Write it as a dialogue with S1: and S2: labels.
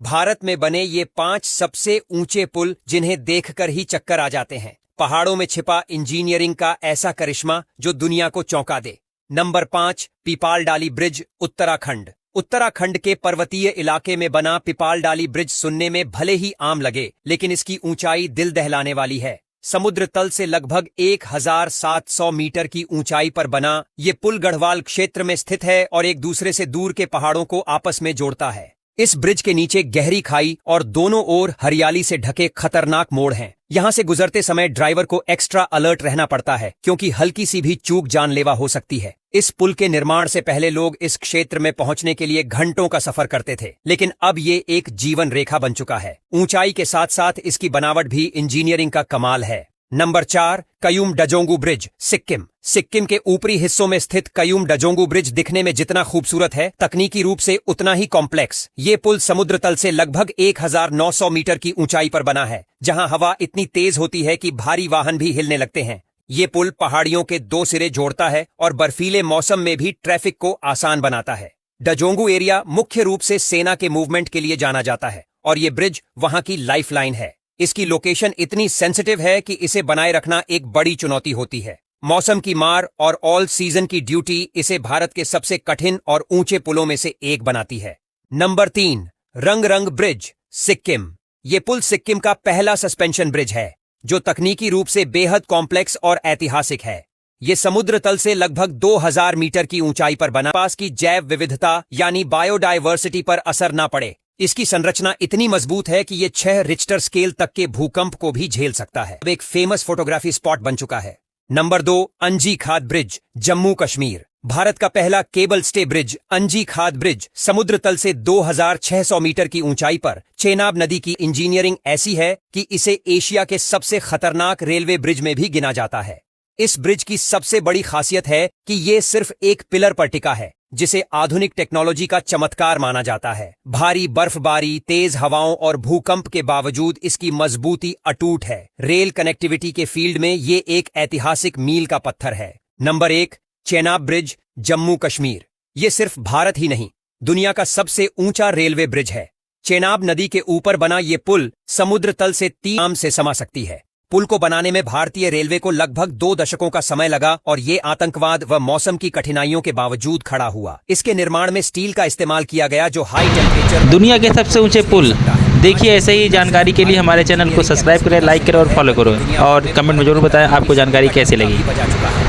S1: भारत में बने ये 5 सबसे ऊंचे पुल जिन्हें देखकर ही चक्कर आ जाते हैं। पहाड़ों में छिपा इंजीनियरिंग का ऐसा करिश्मा जो दुनिया को चौंका दे। Number 5, Pipaldali bridge, Uttarakhand. उत्तराखंड के पर्वतीय इलाके में बना पिपालडाली ब्रिज सुनने में भले ही आम लगे, लेकिन इसकी ऊंचाई दिल दहलाने वाली है। समुद्र तल से लगभग 1700 मीटर की ऊंचाई पर बना ये पुल गढ़वाल क्षेत्र में स्थित है और एक दूसरे से दूर के पहाड़ों को आपस में जोड़ता है। इस ब्रिज के नीचे गहरी खाई और दोनों ओर हरियाली से ढके खतरनाक मोड़ हैं। यहाँ से गुजरते समय ड्राइवर को एक्स्ट्रा अलर्ट रहना पड़ता है, क्योंकि हल्की सी भी चूक जानलेवा हो सकती है। इस पुल के निर्माण से पहले लोग इस क्षेत्र में पहुंचने के लिए घंटों का सफर करते थे, लेकिन अब ये एक जीवन रेखा बन चुका है। ऊंचाई के साथ साथ इसकी बनावट भी इंजीनियरिंग का कमाल है। Number 4, Kayum Dzongu bridge, Sikkim. सिक्किम के ऊपरी हिस्सों में स्थित कयुम डजोंगू ब्रिज दिखने में जितना खूबसूरत है, तकनीकी रूप से उतना ही कॉम्प्लेक्स। ये पुल समुद्र तल से लगभग 1900 मीटर की ऊंचाई पर बना है, जहां हवा इतनी तेज होती है कि भारी वाहन भी हिलने लगते हैं। ये पुल पहाड़ियों के 2 सिरे जोड़ता है और बर्फीले मौसम में भी ट्रैफिक को आसान बनाता है। डजोंगू एरिया मुख्य रूप से सेना के मूवमेंट के लिए जाना जाता है और ये ब्रिज वहां की लाइफलाइन है। इसकी लोकेशन इतनी सेंसिटिव है कि इसे बनाए रखना एक बड़ी चुनौती होती है। मौसम की मार और ऑल सीजन की ड्यूटी इसे भारत के सबसे कठिन और ऊंचे पुलों में से एक बनाती है। Number 3, Rangrang bridge, Sikkim. ये पुल सिक्किम का पहला सस्पेंशन ब्रिज है, जो तकनीकी रूप से बेहद कॉम्प्लेक्स और ऐतिहासिक है। ये समुद्र तल से लगभग 2000 मीटर की ऊंचाई पर बना, पास की जैव विविधता यानी बायोडायवर्सिटी पर असर न पड़े। इसकी संरचना इतनी मजबूत है कि ये 6 रिक्टर स्केल तक के भूकंप को भी झेल सकता है। अब एक फेमस फोटोग्राफी स्पॉट बन चुका है। नंबर 2, अंजी खाद ब्रिज, जम्मू कश्मीर। भारत का पहला केबल स्टे ब्रिज अंजी खाद ब्रिज समुद्र तल से 2600 मीटर की ऊंचाई पर। चेनाब नदी की इंजीनियरिंग ऐसी है कि इसे एशिया के सबसे खतरनाक रेलवे ब्रिज में भी गिना जाता है। इस ब्रिज की सबसे बड़ी खासियत है कि ये सिर्फ एक पिलर पर टिका है, जिसे आधुनिक टेक्नोलॉजी का चमत्कार माना जाता है। भारी बर्फबारी, तेज हवाओं और भूकंप के बावजूद इसकी मजबूती अटूट है। रेल कनेक्टिविटी के फील्ड में ये एक ऐतिहासिक मील का पत्थर है। Number 1, Chenab bridge, Jammu Kashmir. ये सिर्फ भारत ही नहीं, दुनिया का सबसे ऊंचा रेलवे ब्रिज है। चेनाब नदी के ऊपर बना ये पुल समुद्र तल से 3 आम से समा सकती है। पुल को बनाने में भारतीय रेलवे को लगभग 2 दशकों का समय लगा और ये आतंकवाद व मौसम की कठिनाइयों के बावजूद खड़ा हुआ। इसके निर्माण में स्टील का इस्तेमाल किया गया, जो हाई टेम्परेचर।
S2: दुनिया के सबसे ऊंचे पुल देखिए। ऐसे ही जानकारी के लिए हमारे चैनल को सब्सक्राइब करें, लाइक करें और फॉलो करें, और कमेंट में जरूर बताएं आपको जानकारी कैसी लगी।